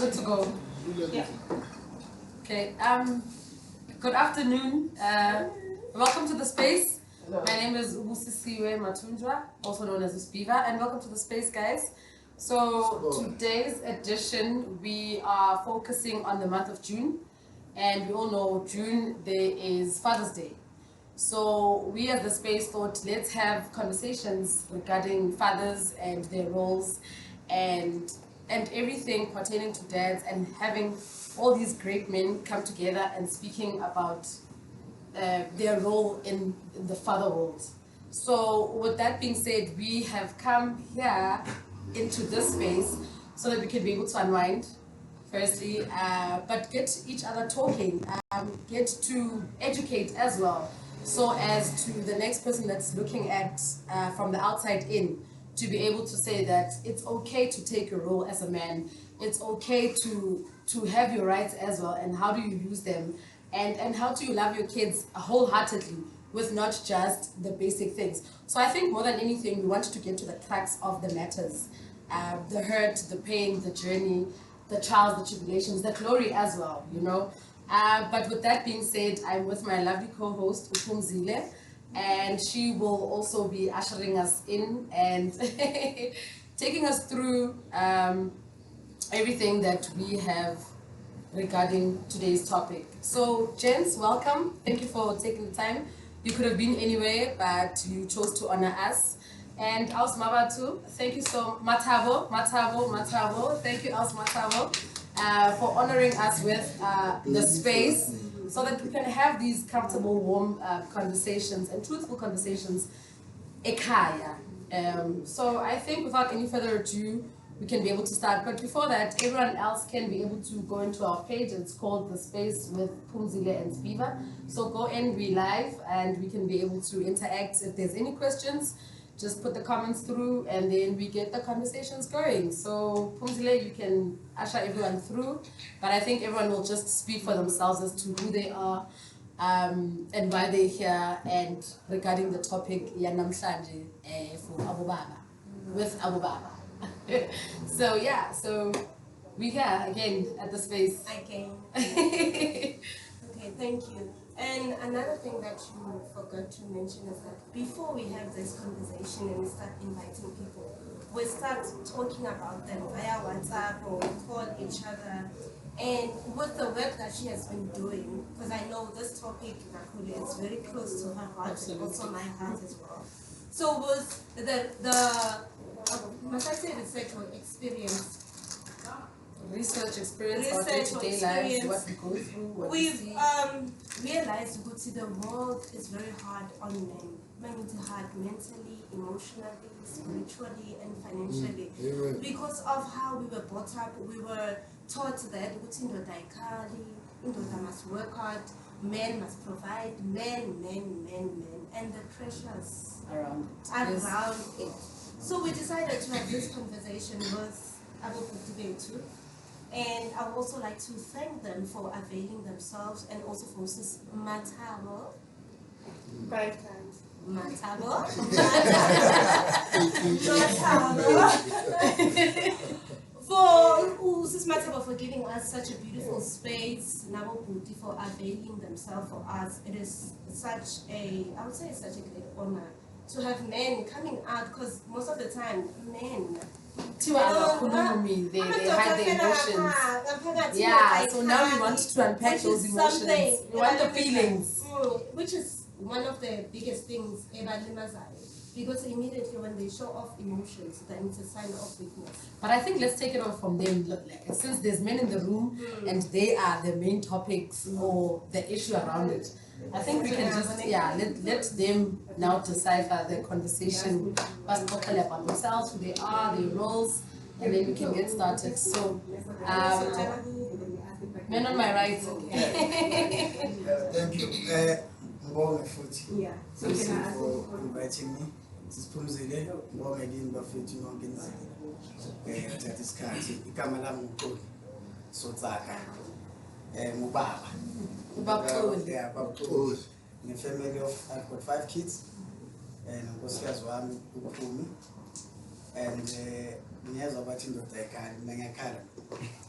good to go. Yeah. Okay. Good afternoon. Welcome to the space. My name is Ubusisiwe Matunjwa, also known as Uspiva, and welcome to the space, guys. So today's edition, we are focusing on the month of June, and we all know June there is Father's Day. So we as the space thought, let's have conversations regarding fathers and their roles and everything pertaining to dads, and having all these great men come together and speaking about their role in the father world. So with that being said, we have come here into this space so that we can be able to unwind, firstly, but get each other talking, get to educate as well, so as to the next person that's looking at from the outside in, to be able to say that it's okay to take your role as a man, it's okay to have your rights as well, and how do you use them, and how do you love your kids wholeheartedly with not just the basic things. So I think more than anything, we want to get to the crux of the matters, the hurt, the pain, the journey, the trials, the tribulations, the glory as well, you know. But with that being said, I'm with my lovely co-host, Zile, and she will also be ushering us in and taking us through everything that we have regarding today's topic. So, gents, welcome. Thank you for taking the time. You could have been anywhere, but you chose to honor us. And Aus Mabatu, thank you so much, Matavo. Thank you, Aus Matavo, for honoring us with the space, so that we can have these comfortable, warm conversations and truthful conversations. Ekaya. So I think without any further ado, we can be able to start. But before that, everyone else can be able to go into our page. It's called The Space with Pumzile and Spiva. So go in, we live, and we can be able to interact. If there's any questions, just put the comments through, and then we get the conversations going. So Pumzile, you can usher everyone through, but I think everyone will just speak for themselves as to who they are, and why they're here, and regarding the topic Yanamsanje for Abu Baba, with Abu Baba. So yeah, so we're here again at the space. Again. Okay, thank you. And another thing that you forgot to mention is that before we have this conversation and we start inviting people, we start talking about them via WhatsApp, or we call each other. And with the work that she has been doing, because I know this topic, Nakuli, is very close to her heart. Absolutely. And also my heart as well. So with must I say research or experience? Research experience, our day-to-day lives, what we go through, what we've we see. Realized the world is very hard on men. Men is hard mentally, emotionally, spiritually, and financially. Because of how we were brought up, we were taught that indoda must work hard, men must provide, men, and the pressures around it. So we decided to have this conversation with Abu Bakr too. And I would also like to thank them for availing themselves, and also for Sis Matabo. 5 times. Matabo. For Sis Matabo for giving us such a beautiful space, Nabo Buti for availing themselves for us. It is such a great honor to have men coming out, because most of the time, men, they hide their emotions. Yeah, so now we want to unpack those emotions. We want the feelings. Which is one of the biggest things, because immediately when they show off emotions, then it's a sign of weakness. But I think let's take it off from them. Since there's men in the room and they are the main topics or the issue around it, I think we can just, let them now decipher the conversation, first talk about themselves, who they are, their roles, and then we can get started. So, men on my right. Thank you. Thank you for inviting me. This is Pumzile, Morgan Buffet, Tatiskati, Ikamalam Sotaka, Mubaba. In a family of, I've got 5 kids, and Oscar's one who me, and years of watching the Taika,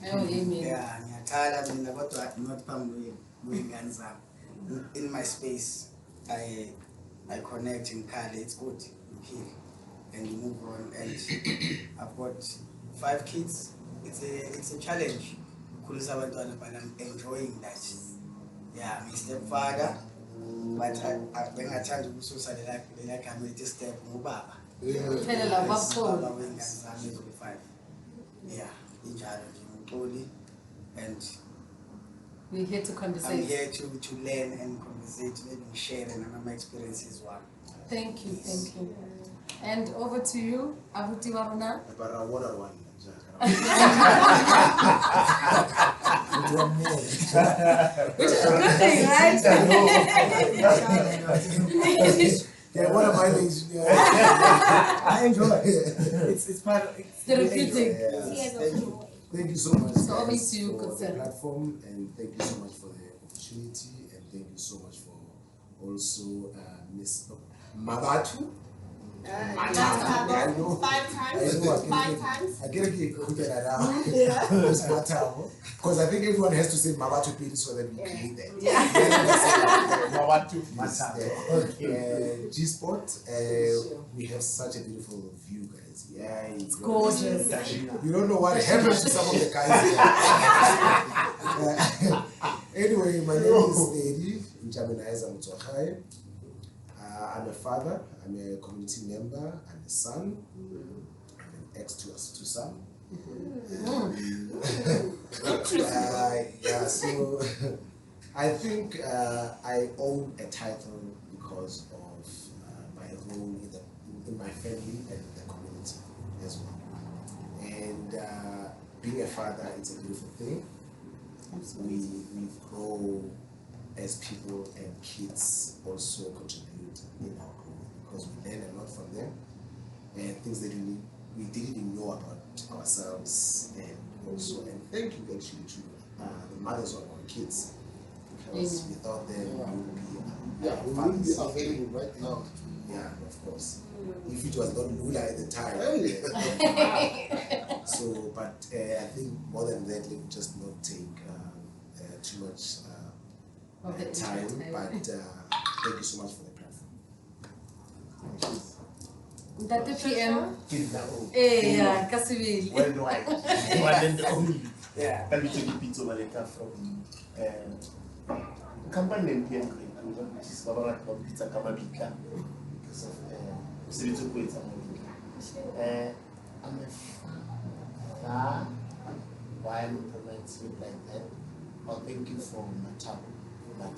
Yeah, ngiyathanda mina kodwa not phambi kwey'ngane zami. In my space, I connect in Kale, it's good, you heal, and you move on. And I've got 5 kids. It's a challenge. But I'm enjoying that. Yeah, I'm a stepfather, but when I turn to Bususa, they like I'm a step Mubaba. Yeah, in challenge, and we're here to conversate. I'm here to learn and conversate, maybe share and my experience as well. Thank you, thank you. And over to you, Abuti Waruna. Which is a good thing, right? Yeah, one of my things. Yeah. I enjoy it. It's part of therapeutic. Thank you so much So over guys, to you, for the Kutsel. platform, and thank you so much for the opportunity, and thank you so much for also Miss Mabatu. I know. 5 times. 5 times. I get a quick that out. Because I think everyone has to say Mabatu Pili so that we create that. Mabatu Matao. G-Sport, we have such a beautiful view, guys. Yeah, it's gorgeous. You don't know what happened to some of the guys here. Anyway, my name is Eddie Njaminaeza Mutsokhai. I'm a father, I'm a community member, I'm a son, I'm an ex to son. Yeah, so I think I own a title because of my role in my family and the community as well. And being a father, it's a beautiful thing. We grow as people, and kids also contribute in our growth because we learn a lot from them and things that we didn't even know about ourselves. And also, and thank you actually to the mothers of our kids, because without them we would be available right now. Yeah, of course. If it was not Lula at the time. So, but I think more than that, let me just not take too much time, but thank you so much for the platform. That the PM. Yeah, Kasivil. worldwide. One and only. Yeah. Can we take a pizza Maleka from company name PM which is Baba Pizza Kamabika because of Silitu Kuita. I'm a father. Why I'm implementing like that? Oh, thank you for my tap. Yeah,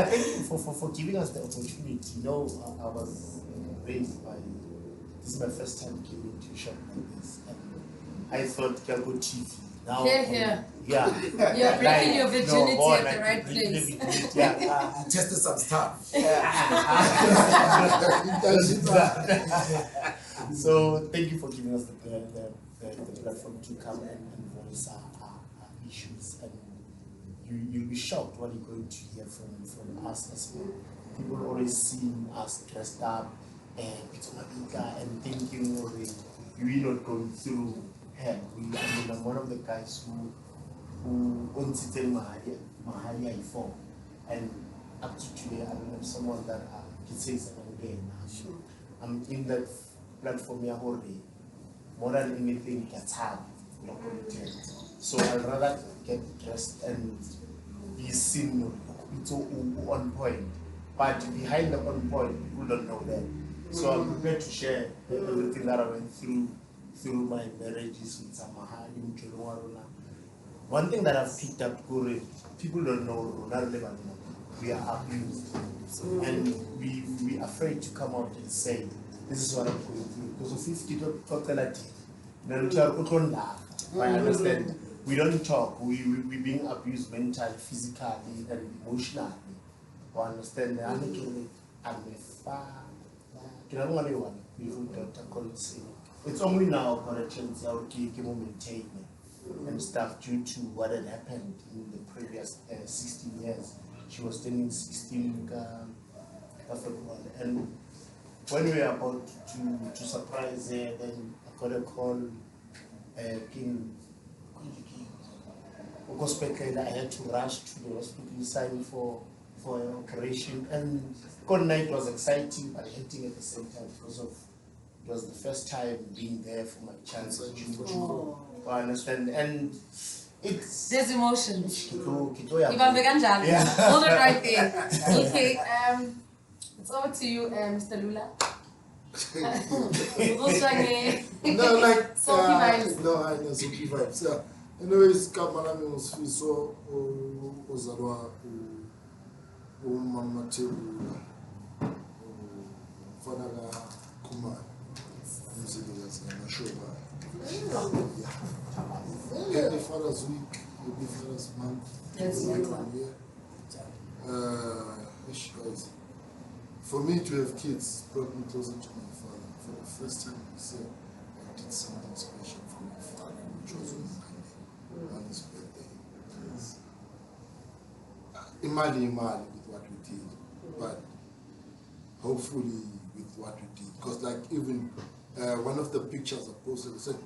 thank you for giving us the opportunity. You know, I was raised by, this is my first time giving to a shop like this, and I thought Kelgo TV. Now, Here. Yeah. You're breaking your virginity at the right place. Yeah. I tested some stuff. So thank you for giving us the platform to come and voice our issues. And you'll be shocked what you're going to hear from us as well. People always see us dressed up and thinking we're not going through hell. I'm one of the guys who owns it in Mahalia before, and up to today I don't have someone that can say something there now. Sure. I'm in that platform here already. More than anything, gets hard. So I'd rather get dressed and be seen it's on point. But behind the on point, people don't know that. So I'm prepared to share everything that I went through my marriages with Samahali, Mcholowaruna. One thing that I've picked up, people don't know we are abused. And we are afraid to come out and say, this is what I'm going through. Because of 50 totality, I understand. We don't talk. We're being abused mentally, physically, and emotionally. I understand. I'm a father. It's only now corrections I will maintain. and stuff due to what had happened in the previous 16 years. She was turning 16 February, and when we were about to surprise her, then I got a call. King I had to rush to the hospital, sign for an operation, and good night was exciting but hectic at the same time because it was the first time being there for my child. I understand, and there's emotions. Yeah. Yeah. Hold it right there. Okay, it's over to you, Mr. Lula. No, like Soapy vibes. no, I know soapy vibes. Yeah. Anyways, kamala mi usfiso ozalwa umama Thebula mfana ka Khumalo umsebenzi ngamashoba. Yeah. Happy Father's Week, happy Father's Month. Yes, guys, for me to have kids brought me closer to my father. For the first time this year, I did something special for my father, which was on his birthday. Imali with what we did, but hopefully with what we did. Because like even one of the pictures I posted, I said,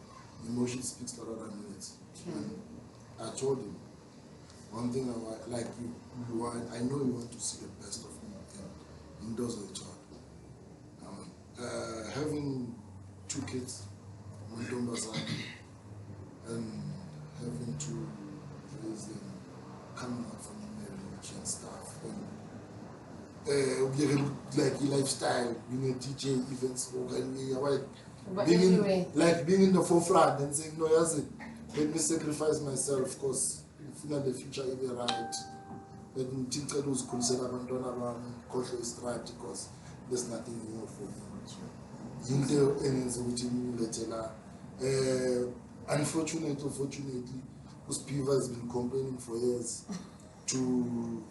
emotion speaks louder than words. And I told him, one thing I want, like I know you want to see the best of me, and those are the child. Having 2 kids, and having to raise them, coming out from the marriage and stuff, and like lifestyle, being a DJ, events, being in the forefront and saying, no, let me sacrifice myself because the future will be right. Let me think I was considered cultural strike because there's nothing more for me. Unfortunately, because people has been complaining for years to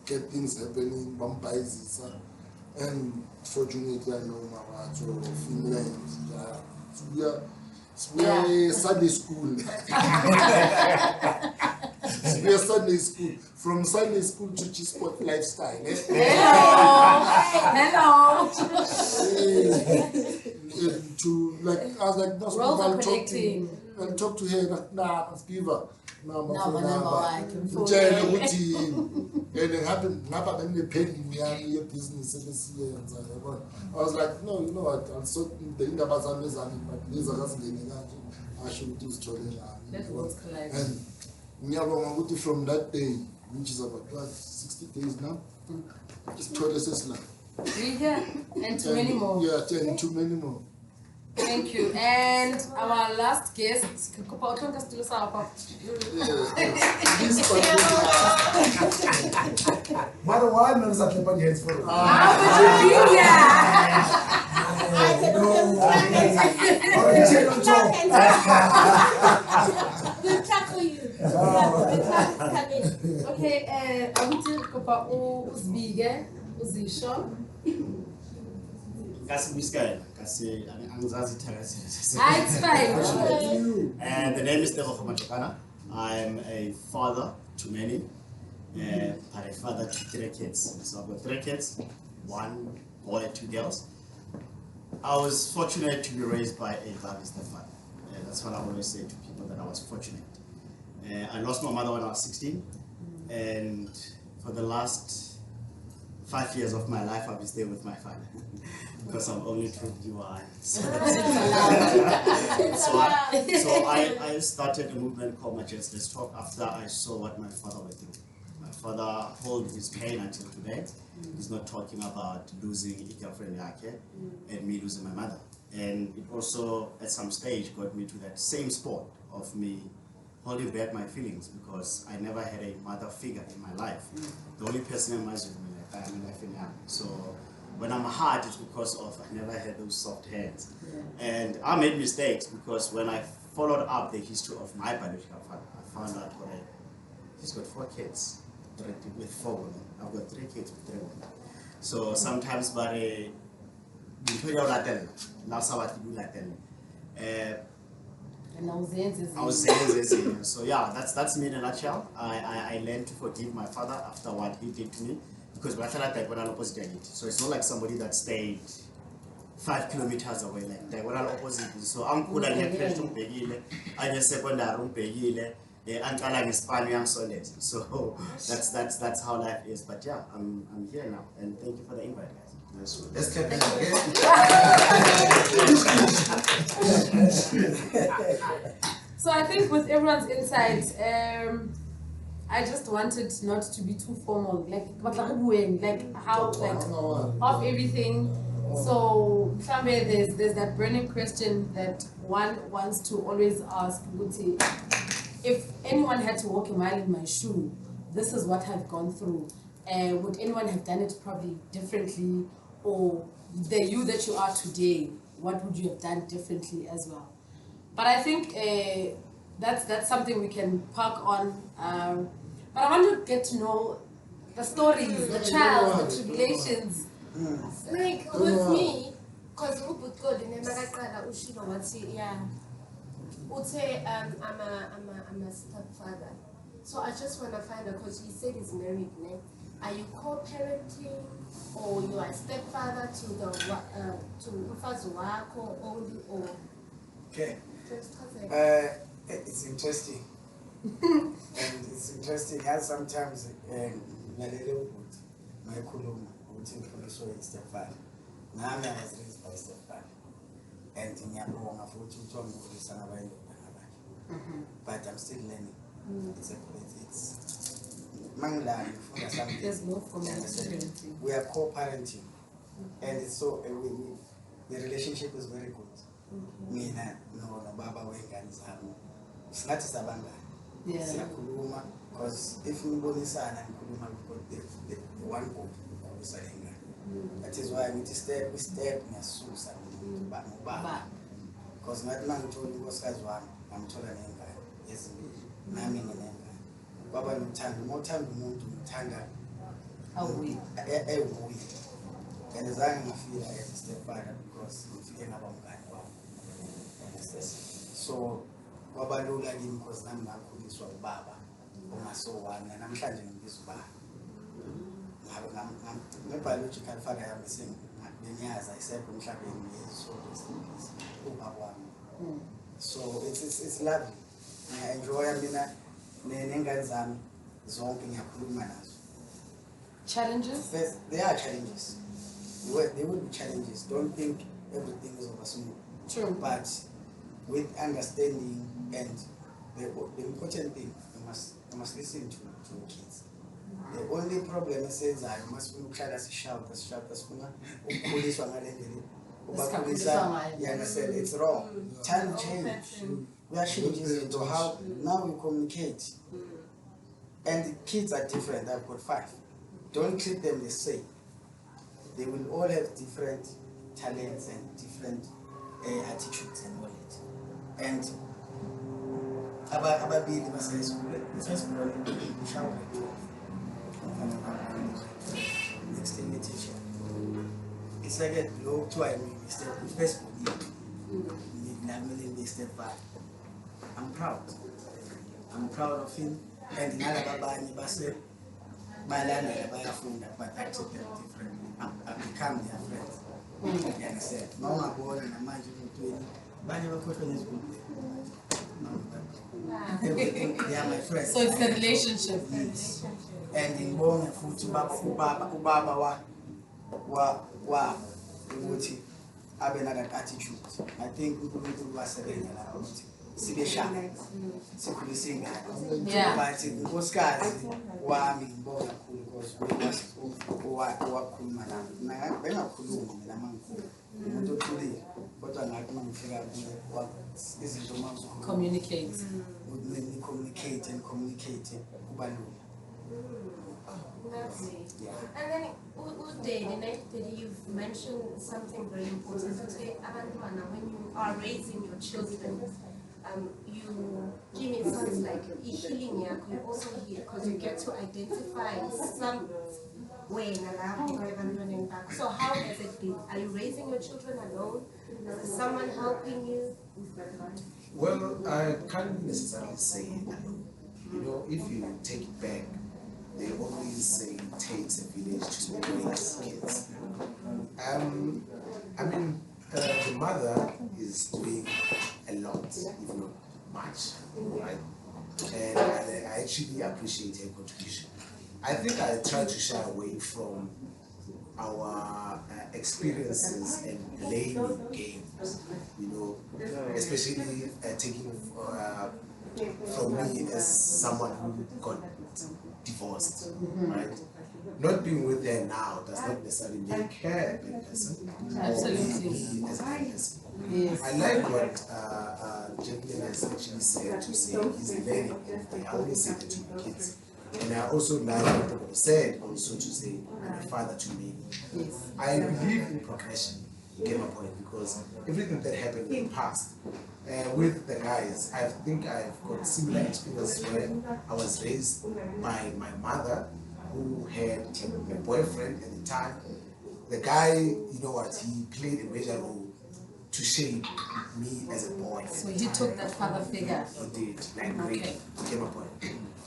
get things happening, and fortunately I know my Finland. We are Sunday school. We are Sunday school. From Sunday school to G-Sport lifestyle. Hello. To like, I was like, that's Roles what are I'll connecting. talk to her. Like, nah, it's Beaver. No, but never I can and it happened. Now, then they paid me a business this year. I was like, no, you know what? I'll sort the Indabazan, but these are just I should do story. Networks collect. And from that day, which is about 60 days now, just told us now. We here and too many more. Yeah, and too many more. Thank you. And our last guest, We'll tackle you. Okay, Uzisho. It's fine. And the name is Tebogo Machokana. I'm a father to many, but a father to 3 kids. So I've got 3 kids, 1 boy, 2 girls. I was fortunate to be raised by a loving stepfather. That's what I always say to people, that I was fortunate. I lost my mother when I was 16, and for the last 5 years of my life, I've been staying with my father. Because I'm only 21. So I started a movement called Let's Talk after I saw what my father went through. My father held his pain until today. He's not talking about losing a girlfriend and me losing my mother. And it also, at some stage, got me to that same spot of me holding back my feelings because I never had a mother figure in my life. The only person in my life is like I'm in life now. So when I'm hard, it's because of I never had those soft hands. And I made mistakes because when I followed up the history of my biological father, I found out he's got 4 kids with 4 women. I've got 3 kids with 3 women. So sometimes, but And I was So yeah, that's me in a nutshell. I learned to forgive my father after what he did to me, because so it's not like somebody that stayed 5 kilometers away, like diagonal opposite. So I'm cool and fresh to Pegile, I just secondary Pegile, and solid. So that's how life is. But yeah, I'm here now, and thank you for the invite, guys. Let's clap it again. So I think with everyone's insight, I just wanted not to be too formal, like how of everything. So somewhere there's that burning question that one wants to always ask, if anyone had to walk a mile in my shoe, this is what I've gone through. Would anyone have done it probably differently? Or the you that you are today, what would you have done differently as well? But I think that's something we can park on. But I want to get to know the stories, the trials, the tribulations. Like with me, because I'm a stepfather. So I just want to find out, because he said he's married, né? Are you co-parenting, or you are a stepfather to the Mfazi wako only, or? Okay. It's interesting. And it's interesting as sometimes my kuluma uthi ngifundiswe stepfather. Nami I was raised by stepfather. And ngiyabonga futhi ukuthi wangifundisa ngabantu ngabanye. But I'm still learning. It's There's no formal parenting. We are co-parenting, and it's so the relationship is very good. Mina no baba wengane zami singathi sabangani siyakhuluma, because if nibonisana nikhuluma the one group ukusayengane. That is why ngithi step ngiyasusa baba, because ngathi mangithola unkosikazi wami ngithola nengane ezimbili nami nginengane. Baba ngithanda umothanda umuntu ngithanda awuyi and zange ngafila as a stepfather because ngifike ngabamngane wami. So kwabalula kimi because nami ngakhuliswa ubaba ongasowani, namhlanje ngibiza ubaba. Biological father yami sengiyazi ayisekho emhlabeni ubaba wami. So it's lovely. I enjoy mina nengane zami zonke ngiyakhuluma nazo. Challenges? There are challenges. There will be challenges. Don't think everything is over smooth. True. But with understanding, and the important thing, you must listen to kids. The only problem is that you must shout. You understand? It's wrong. Time change. We are changing into how now we communicate. And the kids are different. I've got 5. Don't treat them the same. They will all have different talents and different attitudes and all that. And ababili basa school, first born, next thing the teacher. It's like a low twice first born. Step back. I'm proud of him, and in Alabama, Basse, Malana, Bayafunda, but I took them differently. I become their friends. You understand? Mama born and imagine between Banya Cotton is good. They are my friends. So it's the relationship. Yes. And in born and food to Ubaba wa Uti. Have another attitude. I think people need to was again about Sibesha. Sikulisinga. Yeah. But in most cases, wami mbona cool because we was kulumana. Na bena kuluma mina mangu. Umuntu tuli kodwa ngathi mangifika kuwe izinto manje Communicate. We communicate kubalula. Lovely. Yeah. And then you've mentioned something very important. When you are raising your children, you give me sounds like healing. You also heal because you get to identify some way. So how has it been? Are you raising your children alone? Is someone helping you? Well, I can't necessarily say alone. You know, if you take it back, they always say it takes a village to raise kids. I mean, the mother is doing a lot, if not much, right? And I actually appreciate her contribution. I think I try to shy away from our experiences and playing games, you know, especially taking from me as someone who got divorced, right? Not being with her now does not necessarily make her a bad person or make me as a bad person. Yes. I like what gentleman has actually said to say he's learning everything. I always say that to my kids. And I also like what the Bible said also to say, I'm a father to me. Yes. I believe in progression, you get my point, because everything that happened in the past, with the guys, I think I've got similar experiences where I was raised by my mother, who had a boyfriend at the time. The guy, you know what, he played a major role to shape me as a boy. So he took that father figure. He did, like Okay. really, you get my point.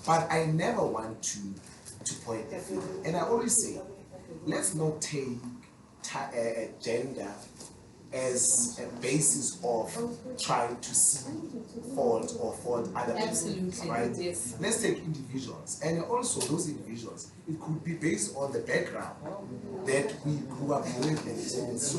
But I never want to point a finger. And I always say, let's not take gender as a basis of trying to see fault or fault other people. Absolutely, Right? yes. Let's take individuals, and also those individuals, it could be based on the background that we grew up with, and so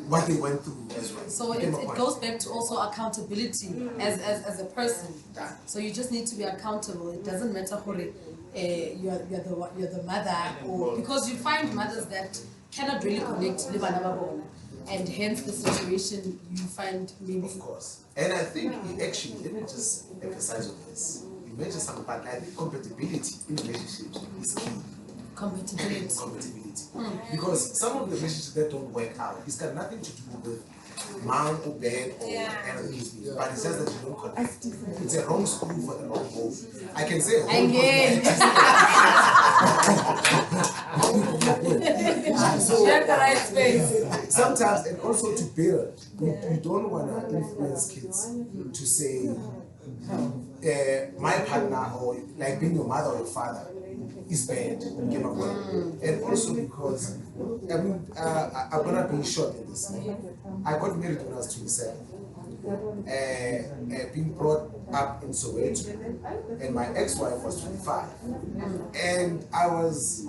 what they went through as well. So You get my it point? goes back to also accountability as a person. That. So you just need to be accountable. It doesn't matter who you're the mother, or because you find mothers that cannot really connect with another, and hence the situation you find maybe. Of course. And I think actually, let me just emphasize on this. You mentioned something, but I think compatibility in relationships is key. Compatibility. Compatibility. Because some of the relationships that don't work out, it's got nothing to do with mom or dad or anything, but it's just that you don't connect. It's a wrong school for the wrong home. I can say home Again. Share the right space. sometimes, and also to build, you don't want to influence kids to say, my partner or like being your mother or your father is bad. You get my point? And also because, I mean, I'm gonna be short in this. I got married when I was 27. Being brought up in Soweto, and my ex-wife was 25, and I was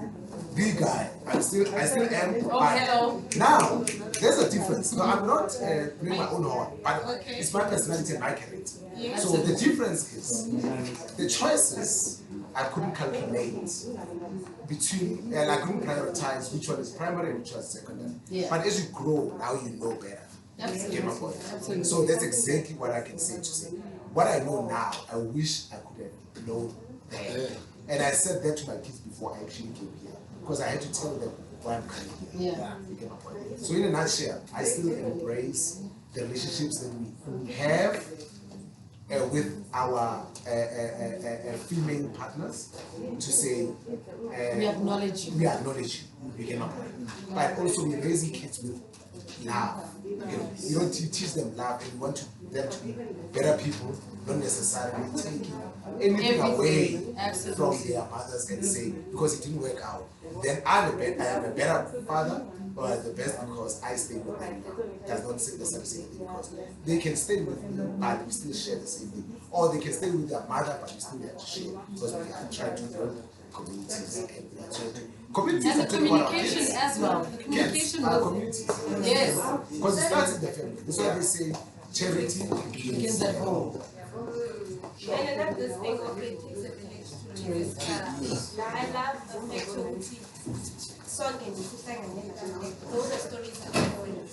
the guy. I still am. Oh, hello. Now there's a difference. So I'm not playing my own horn, but it's my personality and my character. So the difference is the choices I couldn't calculate between, and I couldn't prioritize which one is primary and which one is secondary. Yeah. But as you grow, now you know better. Absolutely. Get my point? Absolutely. So that's exactly what I can say to say. What I know now, I wish I could have known then. And I said that to my kids before I actually came here, because I had to tell them why I'm coming here. Yeah. You get my point? So in a nutshell, I still embrace the relationships that we have with our female partners, to say We acknowledge you. we acknowledge you. You get my point? But also we're raising kids with love. You don't teach them love, and you want them to be better people, not necessarily taking anything away from Absolutely. their mothers and say, because it didn't work out, then I am a better father, or the best because I stay with them. Does not say the same thing, because they can stay with me, but we still share the same thing. Or they can stay with their mother, but we still have to share, because we are trying to build communities, and we are trying to communities And the are talking about our communication kids. as well. The communication Yes, our with communities. yes. Because it starts in the family. That's why they say charity Begins at home. And another thing, okay, it takes a village to raise I love the fact ukuthi sonke nje sihlanganyela those are stories are different,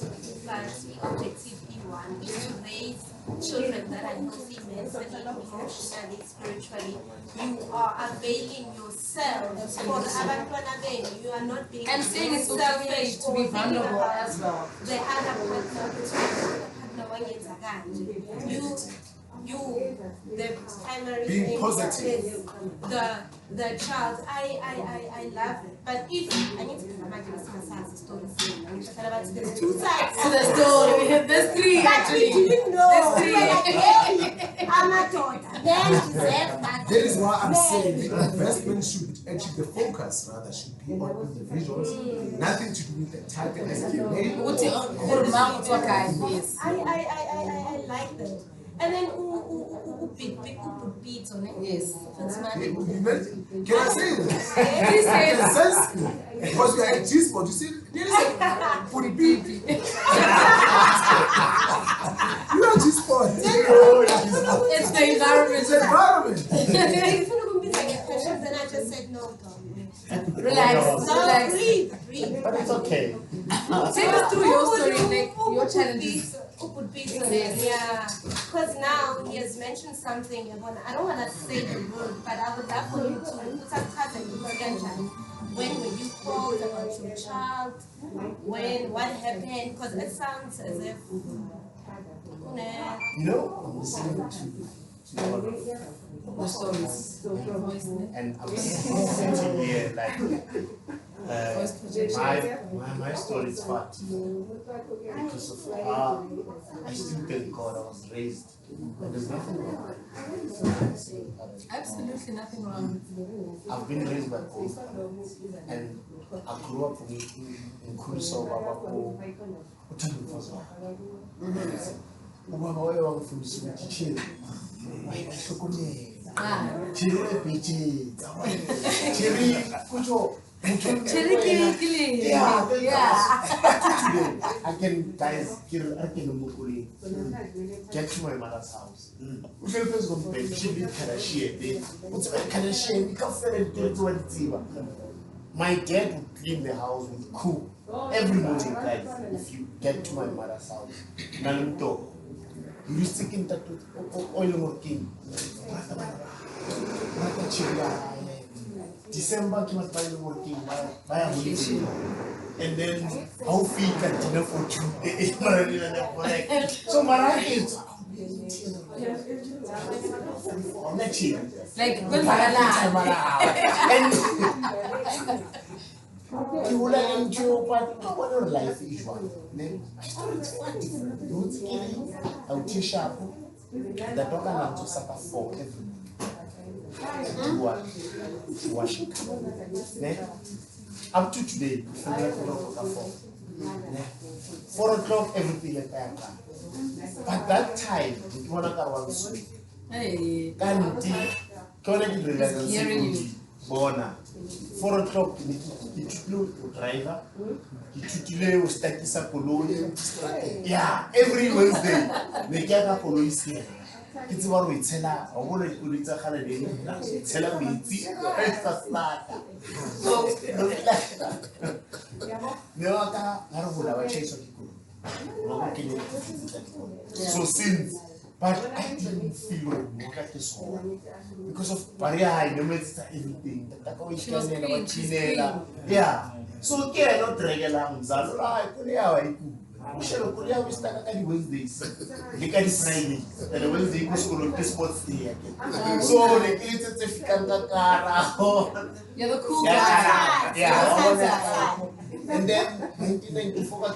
but the objective one is to raise children that are healthy mentally, emotionally, spiritually. You are availing yourself for the abantwana benu. You are not being And saying it's okay selfish to be or thinking vulnerable about as well. the other partner wangenza kanje. the primary Being thing positive. is the child. I love it. But if I need to imagine a story, there's two sides To the story. There's three but actually. we didn't know. There's three. I'm a daughter. Then she said That is why I'm saying the investment should actually, the focus rather should be on individuals, nothing to do with the typing as a name. Yes. I like that. And then beats on it. Yes. That's my Can I say this? Please say it. Because we are at G-Sport, you see, there is a put it beep. You are G-Sport. It's the environment. It's the environment. Then I just said no. Relax. No, Relax. breathe. But it's okay. Take us through your story, like your challenges. Yeah, because now he has mentioned something. I don't want to say the word, but I would love for you to put us when were you called about your child? What happened? Because it sounds as if I'm listening to The stories. and I'm sitting here like my story is fat because of I still thank God I was raised and there's nothing wrong. Absolutely nothing wrong. I've been raised by both and I grew up in Kuriso Babako ubaba waye wangifundisa ukuthi chill chiri kucho I can guys get to my mother's house. My dad would clean the house with cook every morning, guys. If you get to my mother's house, you stick in that oil working. December, you must buy the working, buy a holiday. And then how feed can dinner for two. So my is Like, and you will enjoy what life is one. I'll teach up the dog and to suffer for every to worship. Up to today, 4 o'clock, everything at that time. But that time, you want to go on sweet. hey. Can't Hearing you. 4 o'clock, you driver, you stakisa koloni. Yeah, every Wednesday, they get a police here. It's what we tell her, I want to put it a holiday. Tell her me, it's a slaughter. So since, but I didn't feel like this whole because of barrier, I never did everything. Yeah. So yeah, not regular. We shall put out Wednesdays. They can Friday. And Wednesday goes to the sports day. So the kids are You're the cool guy. yeah. And then 1994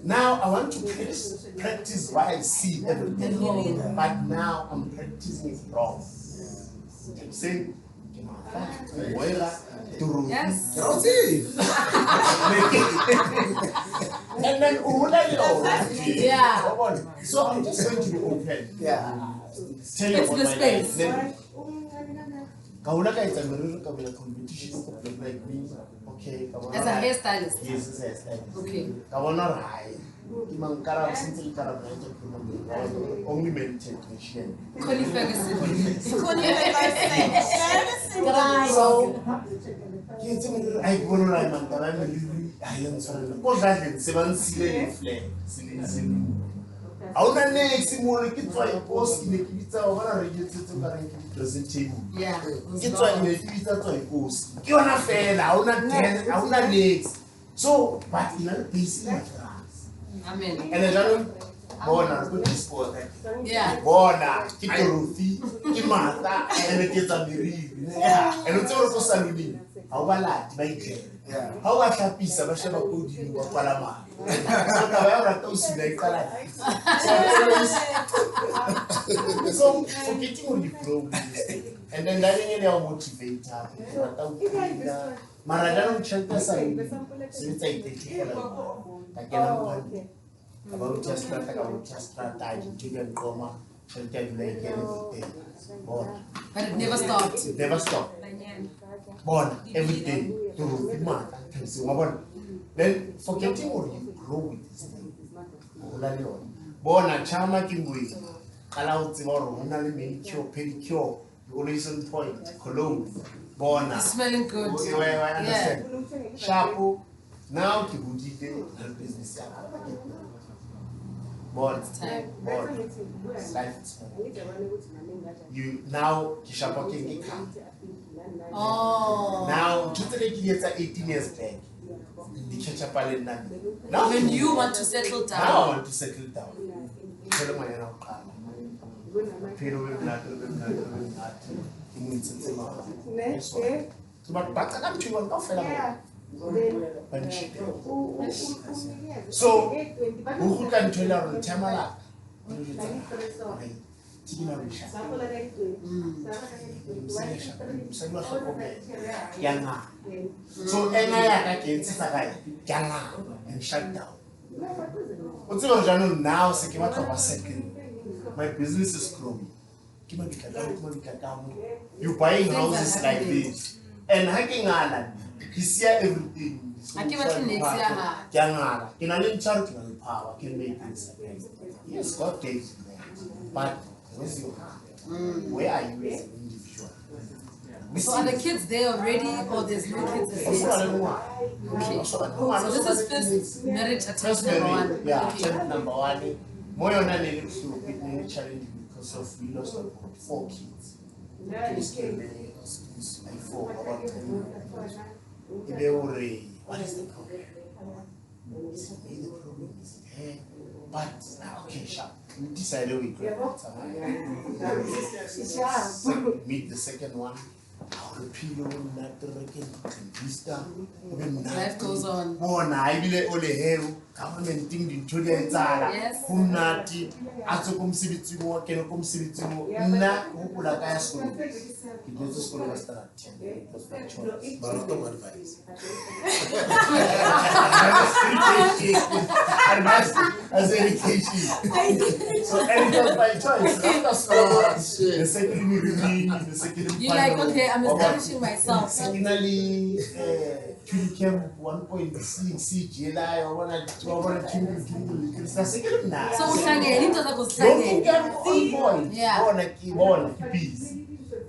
now I want to practice what I see every day, but now I'm practicing it wrong. I'm saying, Yes. and then Yeah. so I'm just going to be open. Yeah. Tell you It's about the my space. life. Kaulaka is a competition like me. Okay. As a hairstylist. Yes, as a hairstylist. Okay. Kawana high. Only meditate machine. Connie Ferguson. I go like man, I'm really I am sorry. What that is 7 ceiling flare. I want next more like it try post in the pizza or I register to current presenting. Yeah. It's why in the pizza to post. You wanna fail, I wanna next. So, but in a piece Amen. and then Bona, good sport. Yeah. Bona, Kitoruthi, Kimata, and it gets a miri. And it's also Saluni. How about that? Yeah. How about that piece of a shadow good you got Palama? So, forgetting what you grow and then letting it all motivate her. Maradano check the sign. So it's a about just and coma, but it never stopped. it never stopped. Born every day to then forgetting what you grow with this thing. Born a chama kingui, allow the or manicure, pedicure, you always on point, cologne, born It's smelling good. I understand. Shampoo, now Kibuji and business. Born, you now Kishapoking. Oh. Now, 18 years back. Now, when you want to settle down. Now I want to settle down. So, who can tell her Tamala? So, and shut down. Now, my business is growing. You're buying houses like this and hacking Ireland. He's here everything. I came at next year. In an charity power can make this. Yes, God takes you there. But where's your heart? Where are you as an individual? So are the kids there already or there's no kids there? Okay. So this is first marriage attempt number one. Yeah, okay. attempt number one. Moyona needed to be challenging because of we lost about 4 kids. Kids came like 4, about 10. What is the problem? Is it me the problem? Is it her? But okay, sharp. We decided we could meet the second one. Life goes on. Government thing to Yes. As education. So and it was by choice. The second You're like, okay, I'm establishing myself. Secondly, came 1.6 CGI or 1 So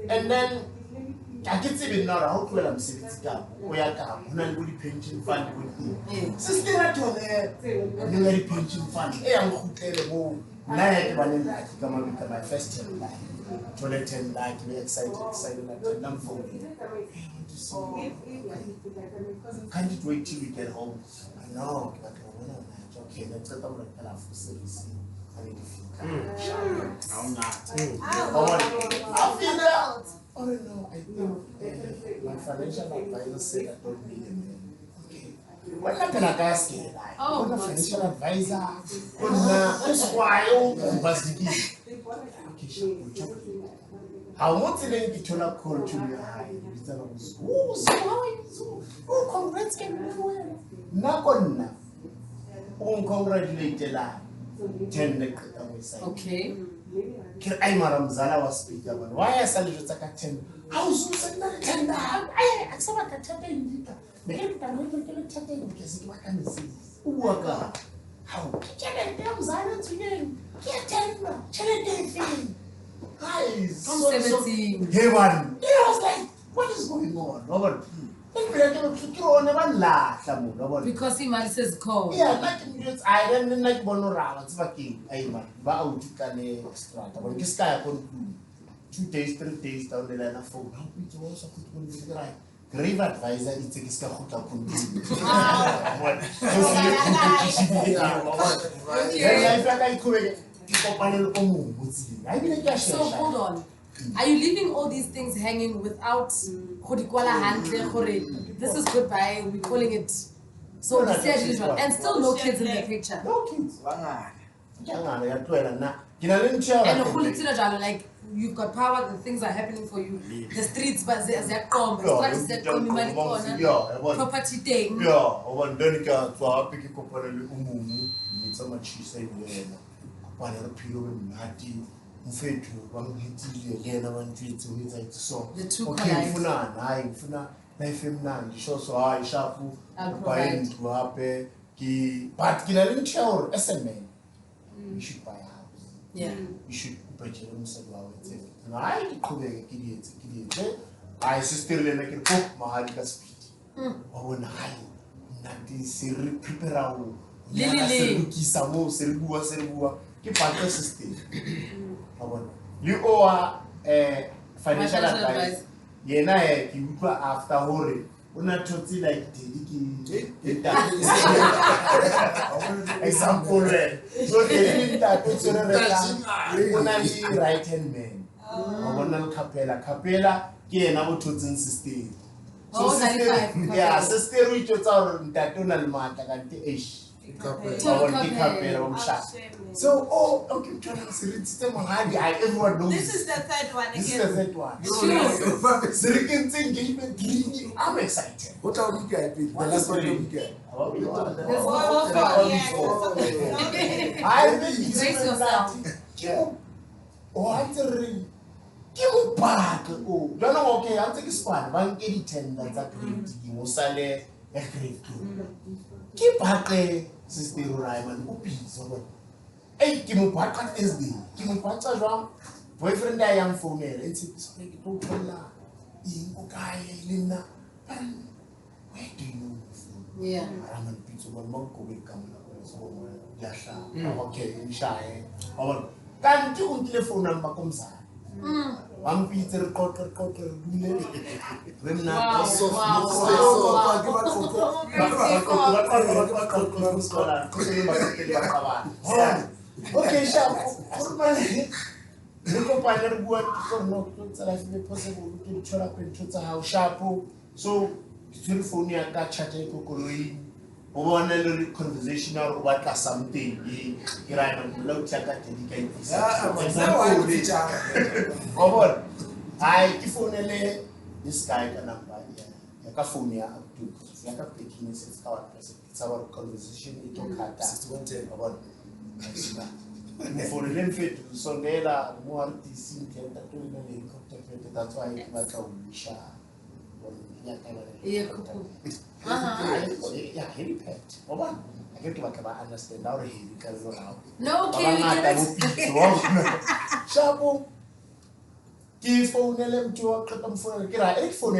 and then I can say it now, how well I'm saying it's down. We are come, when pension fund with him. Sister, I told her, you pension fund. I'm who tell the whole night when I come up my first time life. Toilet and like, we excited like a numb for me. Can't wait till we get home. I know, but okay, let's get on the for service. I need to feel I'm not. I'll feel out. Oh no, I think my financial advisor said I don't need him. Okay. What not gonna ask you? Oh, the financial advisor. What's wild? Okay, sure. How much did you tell a call to your high? Oh, so how are you? Oh, congrats, can you well? Nakonna. Oh, congratulate the lad. 10 the okay. I'm Ramzala was speaking. Why I said it's like a 10? I was using that 10. I saw like a 10 in the because what can you see? Uwaga. How? Ramzala to you. Get 10. Guys, from 17. Hey, man. I was like, what is going on, Robert? Because he man says call. Yeah, like I don't like Bonora, it's fucking Ayman, Bauticane strata. When this guy 2 days, 3 days down the line of phone, how we also put one with the right. grave advisor itse ke ska khutla continue So hold on. Are you leaving all these things hanging without this is goodbye, we're calling it so No, this is usual, and still no kids in the picture? No kids. And like you've got power, the things are happening for you. The streets, but they're property thing. The two collide. But as a man, you should buy a house. Yeah. You should budget no, I I sister like a book, my speed. Oh, no, nothing serious. Prepare you owe financial advice. After Hori. Una toti like example so they that right hand man capella system so yeah sister which was that so okay everyone knows this is the third one again. This is the third one. I'm excited. What are we getting? The last one we get. I think brace yourself. Give back. Oh, don't know. Okay, I'll take a span. 180 that's a great deal. Sale a great deal. Keep back, sister Ryman. Hey, give me back at SD. Give me back at wrong. Boyfriend, I am for me. It's like a guy, Lina. Where do you know? Yeah. I'm a pizza. One monk will come. Okay, shy. Can't you telephone number comes out? I'm Peter Cotter. Okay, sharp. Look up and what possible to turn up and to how sharp. So, telephone got chatting one conversation or what something. I this guy can it's our conversation. About for the fit so more that's why Yeah, helipad. I get to understand now. No, okay, we get it. Shabu, give phone to a cotton phone. Get a phone.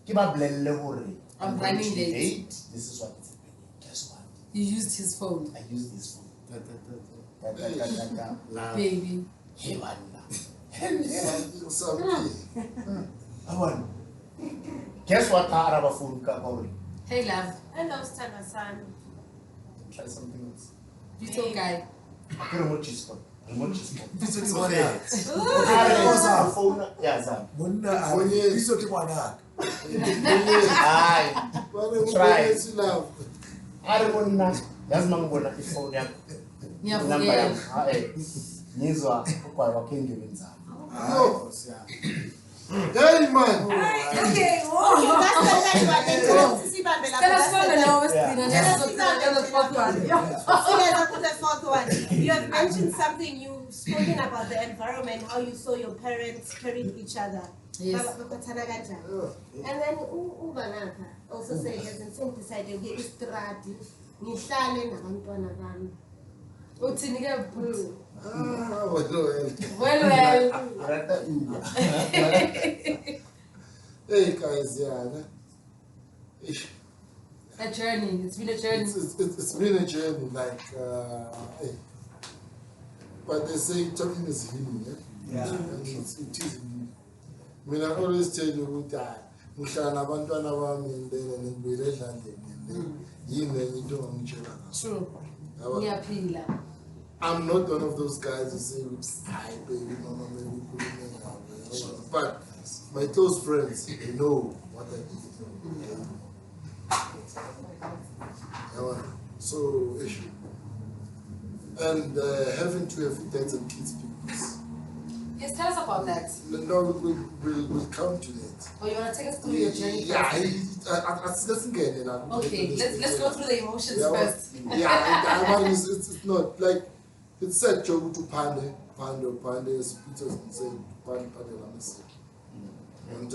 Give a blend level. I'm running late. This is what it's happening. Guess what? You used his phone. I used this phone. Baby. Hey, one. Guess what? Arab phone cover. Hey, love. Hello, Stana-san. Try something else. Little guy. I can remote his phone. Remote his phone. Phone. Yeah, Zan. Try. I don't know. That's my phone. Number. Nizwa kwa wakengi wenzao. Hey man! Okay, that's the fourth one. You have mentioned something, you've spoken about the environment, how you saw your parents carrying each other. Yes. And then Ubanaka also said he hasn't decided he is strati. Well. Hey guys, yeah. A journey. It's been a journey. It's been a journey, like, but they say talking is healing. Yeah. And it is healing. I mean, I always tell you that ngihlala nabantwana bami and then ngibuyele edlandeni and then yini enye into ongitshela ngaso. True. Ngiyaphila. I'm not one of those guys who say, hi baby, mama, maybe put me out. But my close friends, they know what I do. So, issue. And having to have dads and kids because. Yes, tell us about that. No, we'll come to that. Oh, you want to take us through your journey? Yeah, I doesn't get it. Okay, let's go through the emotions first. It's not like it's said joke to pande, as Peter said, pande lamase. And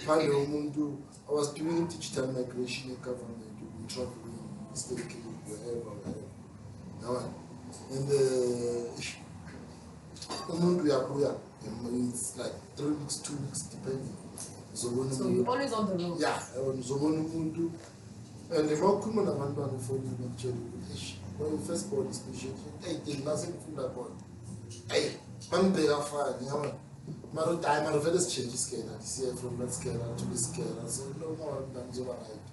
pande umuntu, I was doing digital migration in government, you've been traveling, mistaking, wherever. And it's like 3 weeks, 2 weeks, depending. So you're always on the road? Yeah, and the more common amount for you actually, when you first born especially, they nothing food about. Hey, I'm there fine, Maro time out of this changes scale, from that scale to this scale, so no more than overnight.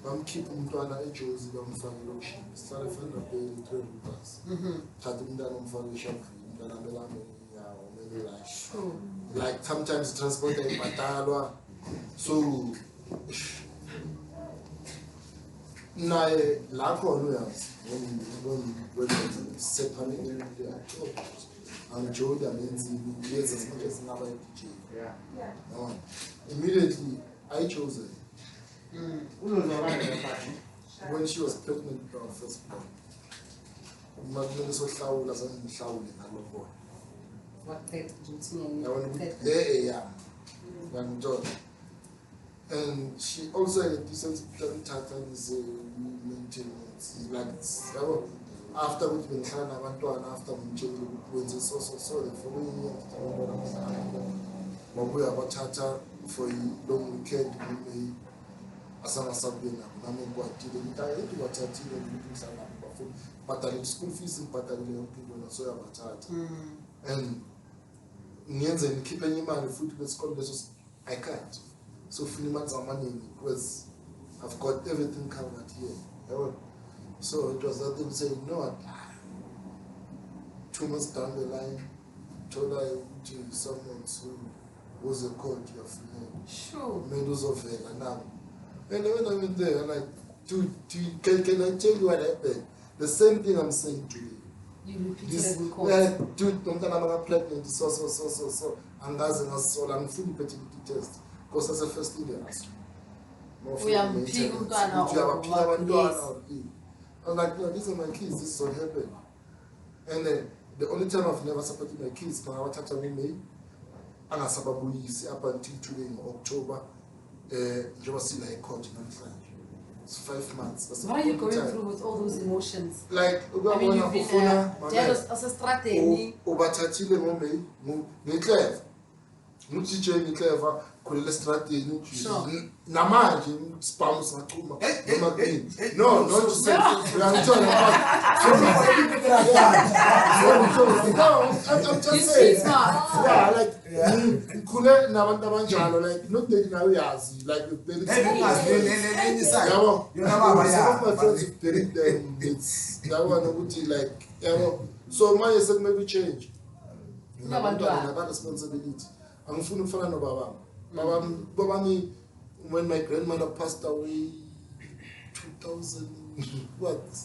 I'm keeping to an chose the family. Started from the paying 12 bucks. Cutting down on foundation fee, then I'm like sometimes transport in Patalwa. So now lack on when separate and Joe that means years as much as another DJ. Immediately I chose it. When she was pregnant with our firstborn. What that and she also had a decent maintenance. Like after we've been trying to after we changed so the following year we have a tata for a long weekend. Asana sabina nami kwatile ngitayeti wathathile ngimhlala bafuna bhatalele school fees ngibhatalele yonke na so yabathatha and ngiyenze ngikhiphe enye imali futhi kwesikole leso I can't so funa imali zamaningi because I've got everything covered here. So it was that them saying no 2 months down the line told I to someone who was a coach of sure made us of it and now. And when I'm in there, I'm like, dude, can I tell you what happened? The same thing I'm saying to you. You repeated it in court. Dude, I'm pregnant, so. And that's an assault. I'm fully petty test. Because that's the first thing they ask. We are people to an I was like, no, these are my kids, this is what happened. And then the only time I've never supported my kids, when I was touching me, and I sababuisi up until today in October. You was still like court in it's 5 months. That's what are you going through with all those emotions? Like, I mean, you've been jealous as a strategy. Ubathathile ngome ngiclever. Ngitshije ngiclever khulele strategy namanje spam singachuma noma kini. No, not to say I'm just saying. Yeah, like khule nabantu abanjalo like not that now uyazi like very my friends buried them it's that one ukuthi like so manje sekumele change ngabantwana naba responsibility angifuni ukufana nobaba babami when my grandmother passed away 2000 what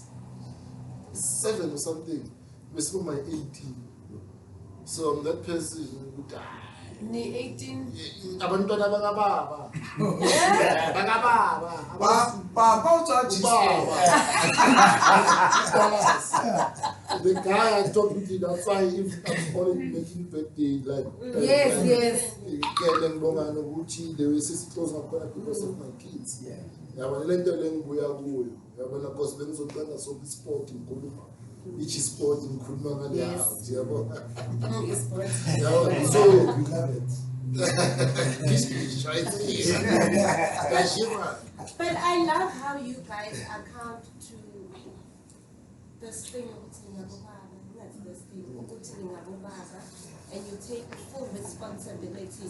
7 or something was for my 18 so I'm that person who died. 18 abantwana bangababa the guy I talked with you, that's why if I'm only making birthday like yes they will say close up because of my kids yabona lento lengibuya kuyo yabona because bengizoqala so sport ngikhuluma each sport ngikhuluma ngale house yabona so but I love how you guys account to this thing and you take full responsibility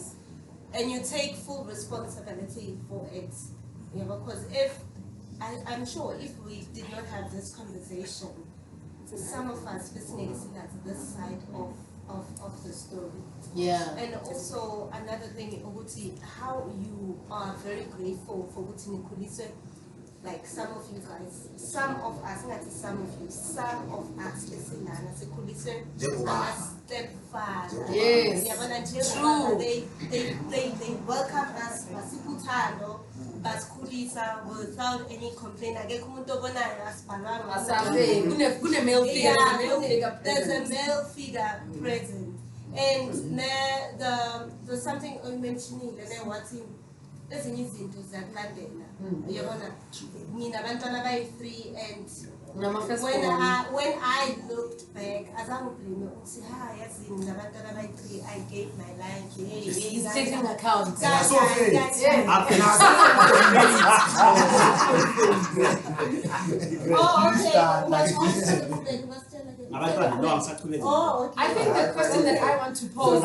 and you take full responsibility for it. Yeah, because if I'm sure if we did not have this conversation, some of us listening at this side of the story. Yeah. And also another thing, Uguti, how you are very grateful for Uguti Nikulise. Like some of you guys, some of us, not some of you, some of us listen and stepfather. Yes. True. They welcome us Basiputano, Baskulisa without any complaint. There's a male figure present. And there's something I'm mentioning, what's in ezinye izinto ziyakulandela uyabona mina abantwana bayi-3 and when I looked back azangiblame ukuthi yazini nabantwana bayi-3 I gave my life. He's taking account. Oh, okay. I think the question that I want to pose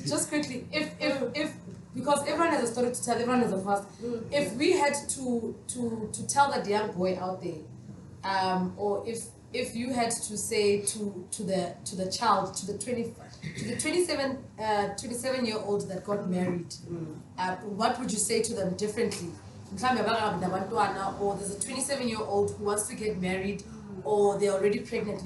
just quickly, if because everyone has a story to tell, everyone has a past. If we had to tell that young boy out there, or if you had to say to the child, to the 27-year-old that got married, what would you say to them differently? Or there's a 27-year-old who wants to get married, or they're already pregnant.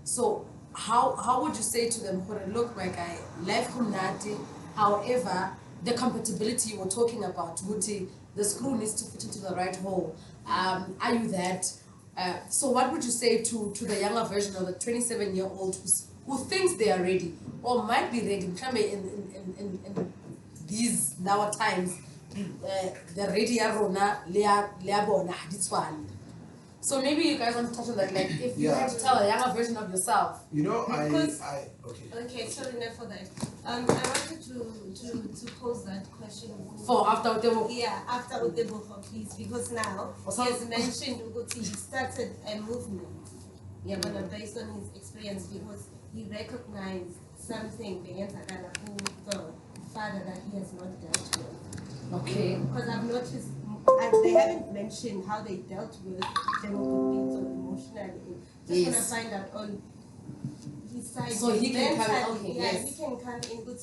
So how would you say to them, look, my guy, life kumnati. However, the compatibility you were talking about, Wuti, the screw needs to fit into the right hole. Are you that? So what would you say to the younger version of the 27-year-old who thinks they are ready or might be ready? In these now times, the ready So maybe you guys want to touch on that, like if you had to tell a younger version of yourself. You know, okay. Okay, sorry for that. I wanted to pose that question for after Utebo. Yeah, after Utebo, please, because now he has mentioned he started a movement. Yeah, but based on his experience, because he recognized something the father that he has not dealt with. Okay. Because I've noticed. They haven't mentioned how they dealt with them emotionally. Just want to find out on his side. So he can come in. Okay, yeah, yes. he can come in. But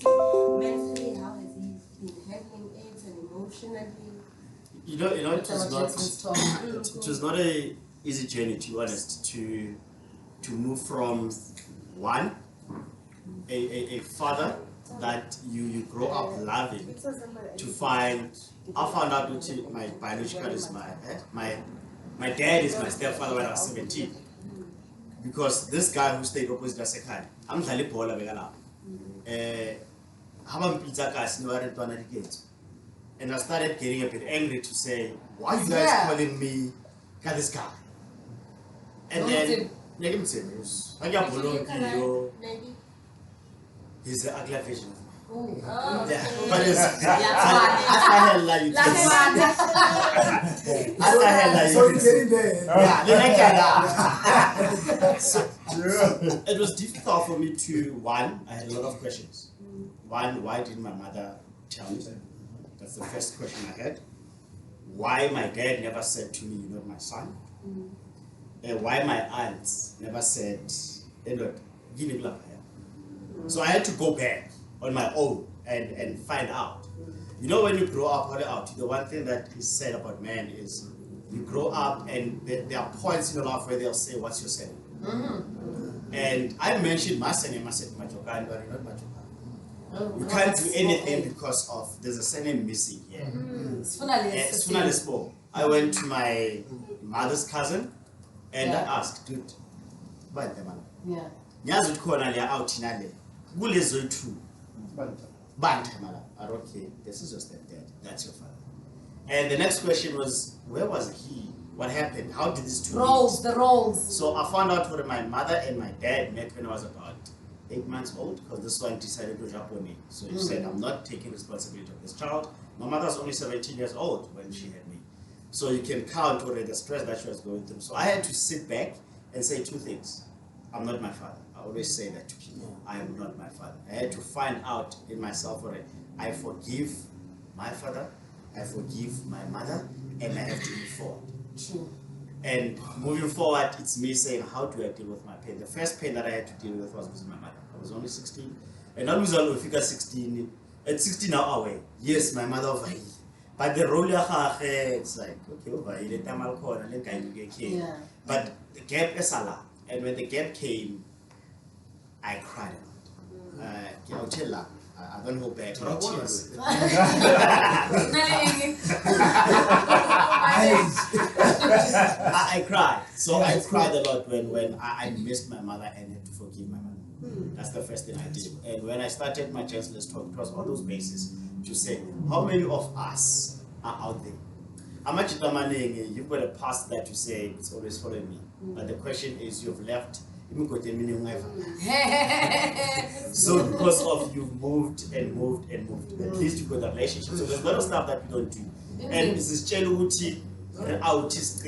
mentally, how has he been handling it and emotionally? You know, it was not a easy journey, to be honest, to move from a father that you grow up loving to find. I found out that my biological is my dad is my stepfather when I was 17, because this guy who stayed opposite us, I'm and I started getting a bit angry to say, why are you guys calling me this guy? And then he's the ugly version. But it's it was difficult for me to, I had a lot of questions. One, why didn't my mother tell me? That's the first question I had. Why my dad never said to me, you're not my son? And why my aunts never said, give me blood. So I had to go back on my own and find out. You know, when you grow up, the one thing that is said about men is you grow up and there are points in your life where they'll say, what's your surname? And I mentioned my surname, I said Majokan, but not Majokan. You can't do anything because of there's a surname missing here. I went to my mother's cousin and I asked, dude, what the man? Yeah. Okay, this is your stepdad, that's your father. And the next question was, where was he? What happened? How did these two the roles. So I found out where my mother and my dad met when I was about 8 months old, because this one decided to Japoni. So he said, I'm not taking responsibility of this child. My mother was only 17 years old when she had me. So you can count already the stress that she was going through. So I had to sit back and say two things. I'm not my father. I always say that to people. I am not my father. I had to find out in myself already. I forgive my father, I forgive my mother, and I have to move forward. True. And moving forward, it's me saying, how do I deal with my pain? The first pain that I had to deal with was my mother. I was only 16. And I was always figure 16. At 16 now away. Yes, my mother over here. But the role it's like, okay, over here, let them alcohol, let them get Yeah. But the gap is a lot. And when the gap came, I cried a lot. I'll tell her, I don't hold back my tears. I cried. So I cried a lot when I missed my mother and had to forgive my mother. That's the first thing I did. And when I started my chancellor's talk, it was on those bases to say, how many of us are out there? How much you've got a past that you say it's always following me. But the question is, you've left. So because of you've moved and moved and moved, at least you've got a relationship. So there's a lot of stuff that we don't do. And Mrs. Cheluti out is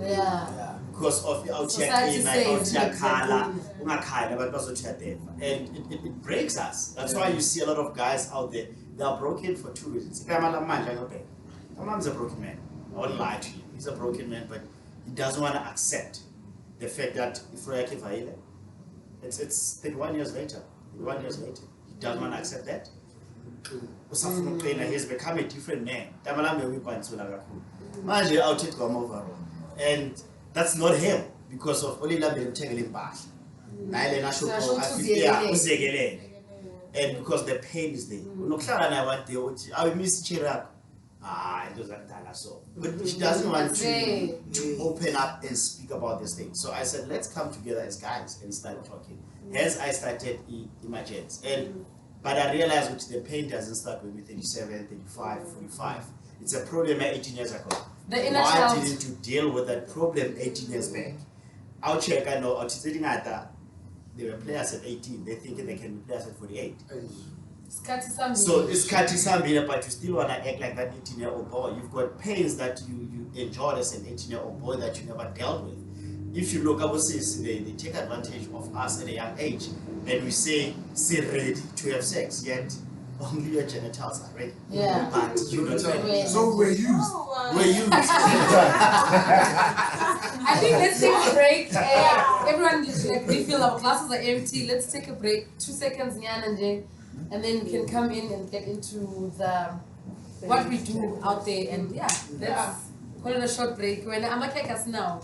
Yeah. because of the out here color, and it breaks us. That's why you see a lot of guys out there, they are broken for two reasons. My mom's a broken man. I won't lie to you. He's a broken man, but he doesn't want to accept the fact that it's 31 years later. 31 years later, he doesn't want to accept that. He's become a different man. And that's not him because of only and because the pain is there. I miss Chirac. But she doesn't want to open up and speak about this thing. So I said, let's come together as guys and start talking. Hence, I started Emergence. But I realized that the pain doesn't start with me 37, 35, 45. It's a problem 18 years ago. Why didn't you deal with that problem 18 years back? I'll check, I know, they were players at 18. They think they can be players at 48. So it's Kati but you still want to act like that 18-year-old boy. You've got pains that you enjoyed as an 18-year-old boy that you never dealt with. If you look, I would say they take advantage of us at a young age, and we say ready to have sex, yet only your genitals are ready. Yeah. But you're not ready. So we're used. We're used. I think let's take a break. Everyone, like, we feel our classes are empty. Let's take a break. 2 seconds, and then we can come in and get into what we do out there. And let's call it a short break. When I'm a now.